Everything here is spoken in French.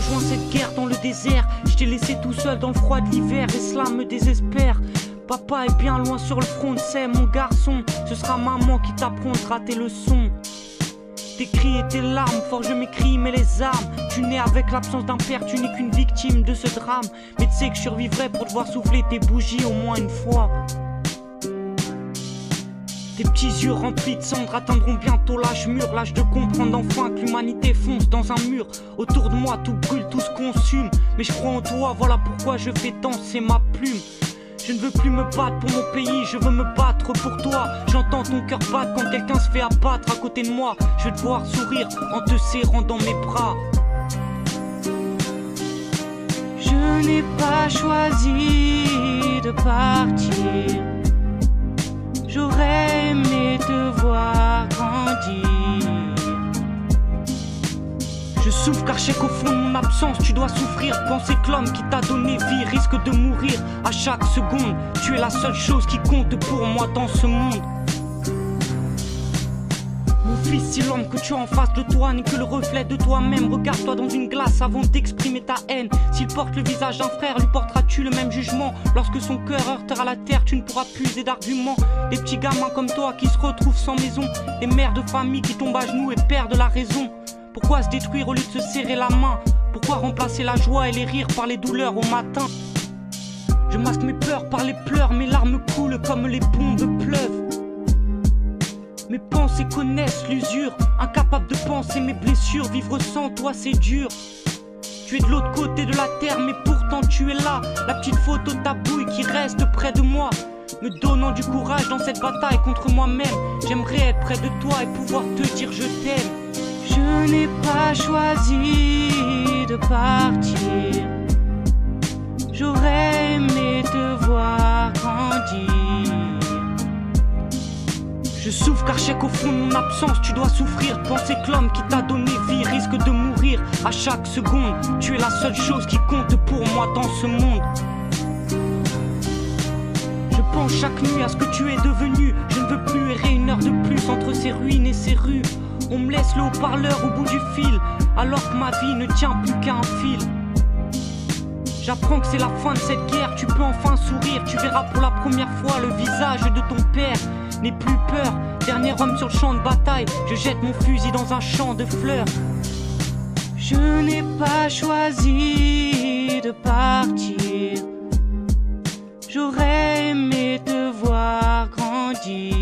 rejoint cette guerre dans le désert. Je t'ai laissé tout seul dans le froid de l'hiver et cela me désespère. Papa est bien loin sur le front, c'est mon garçon. Ce sera maman qui t'apprendra tes leçons. Tes cris et tes larmes forgent mes crimes et les armes. Tu nais avec l'absence d'un père, tu n'es qu'une victime de ce drame. Mais tu sais que je survivrai pour te voir souffler tes bougies au moins une fois. Tes petits yeux remplis de cendres atteindront bientôt l'âge mûr. L'âge de comprendre enfin que l'humanité fonce dans un mur. Autour de moi tout brûle, tout se consume. Mais je crois en toi, voilà pourquoi je fais danser ma plume. Je ne veux plus me battre pour mon pays, je veux me battre pour toi. J'entends ton cœur battre quand quelqu'un se fait abattre à côté de moi. Je veux te voir sourire en te serrant dans mes bras. Je n'ai pas choisi de partir. J'aurais aimé te voir grandir. Je souffre car je sais qu'au fond de mon absence tu dois souffrir. Penser que l'homme qui t'a donné vie risque de mourir à chaque seconde. Tu es la seule chose qui compte pour moi dans ce monde. Mon fils, si l'homme que tu as en face de toi n'est que le reflet de toi-même, regarde-toi dans une glace avant d'exprimer ta haine. S'il porte le visage d'un frère, lui porteras-tu le même jugement? Lorsque son cœur heurtera la terre, tu ne pourras plus user d'arguments. Des petits gamins comme toi qui se retrouvent sans maison, des mères de famille qui tombent à genoux et perdent la raison. Pourquoi se détruire au lieu de se serrer la main? Pourquoi remplacer la joie et les rires par les douleurs au matin? Je masque mes peurs par les pleurs, mes larmes coulent comme les bombes pleuvent. Mes pensées connaissent l'usure, incapable de penser mes blessures. Vivre sans toi c'est dur. Tu es de l'autre côté de la terre mais pourtant tu es là. La petite photo de ta bouille qui reste près de moi, me donnant du courage dans cette bataille contre moi-même. J'aimerais être près de toi et pouvoir te dire je t'aime. Je n'ai pas choisi de partir. J'aurais aimé te voir grandir. Je souffre car je sais qu'au fond de mon absence tu dois souffrir. Penser que l'homme qui t'a donné vie risque de mourir à chaque seconde. Tu es la seule chose qui compte pour moi dans ce monde. Je pense chaque nuit à ce que tu es devenu. Je ne veux plus errer une heure de plus entre ces ruines et ces rues. On me laisse le haut-parleur au bout du fil, alors que ma vie ne tient plus qu'à un fil. J'apprends que c'est la fin de cette guerre, tu peux enfin sourire. Tu verras pour la première fois le visage de ton père. N'aie plus peur, dernier homme sur le champ de bataille. Je jette mon fusil dans un champ de fleurs. Je n'ai pas choisi de partir. J'aurais aimé te voir grandir.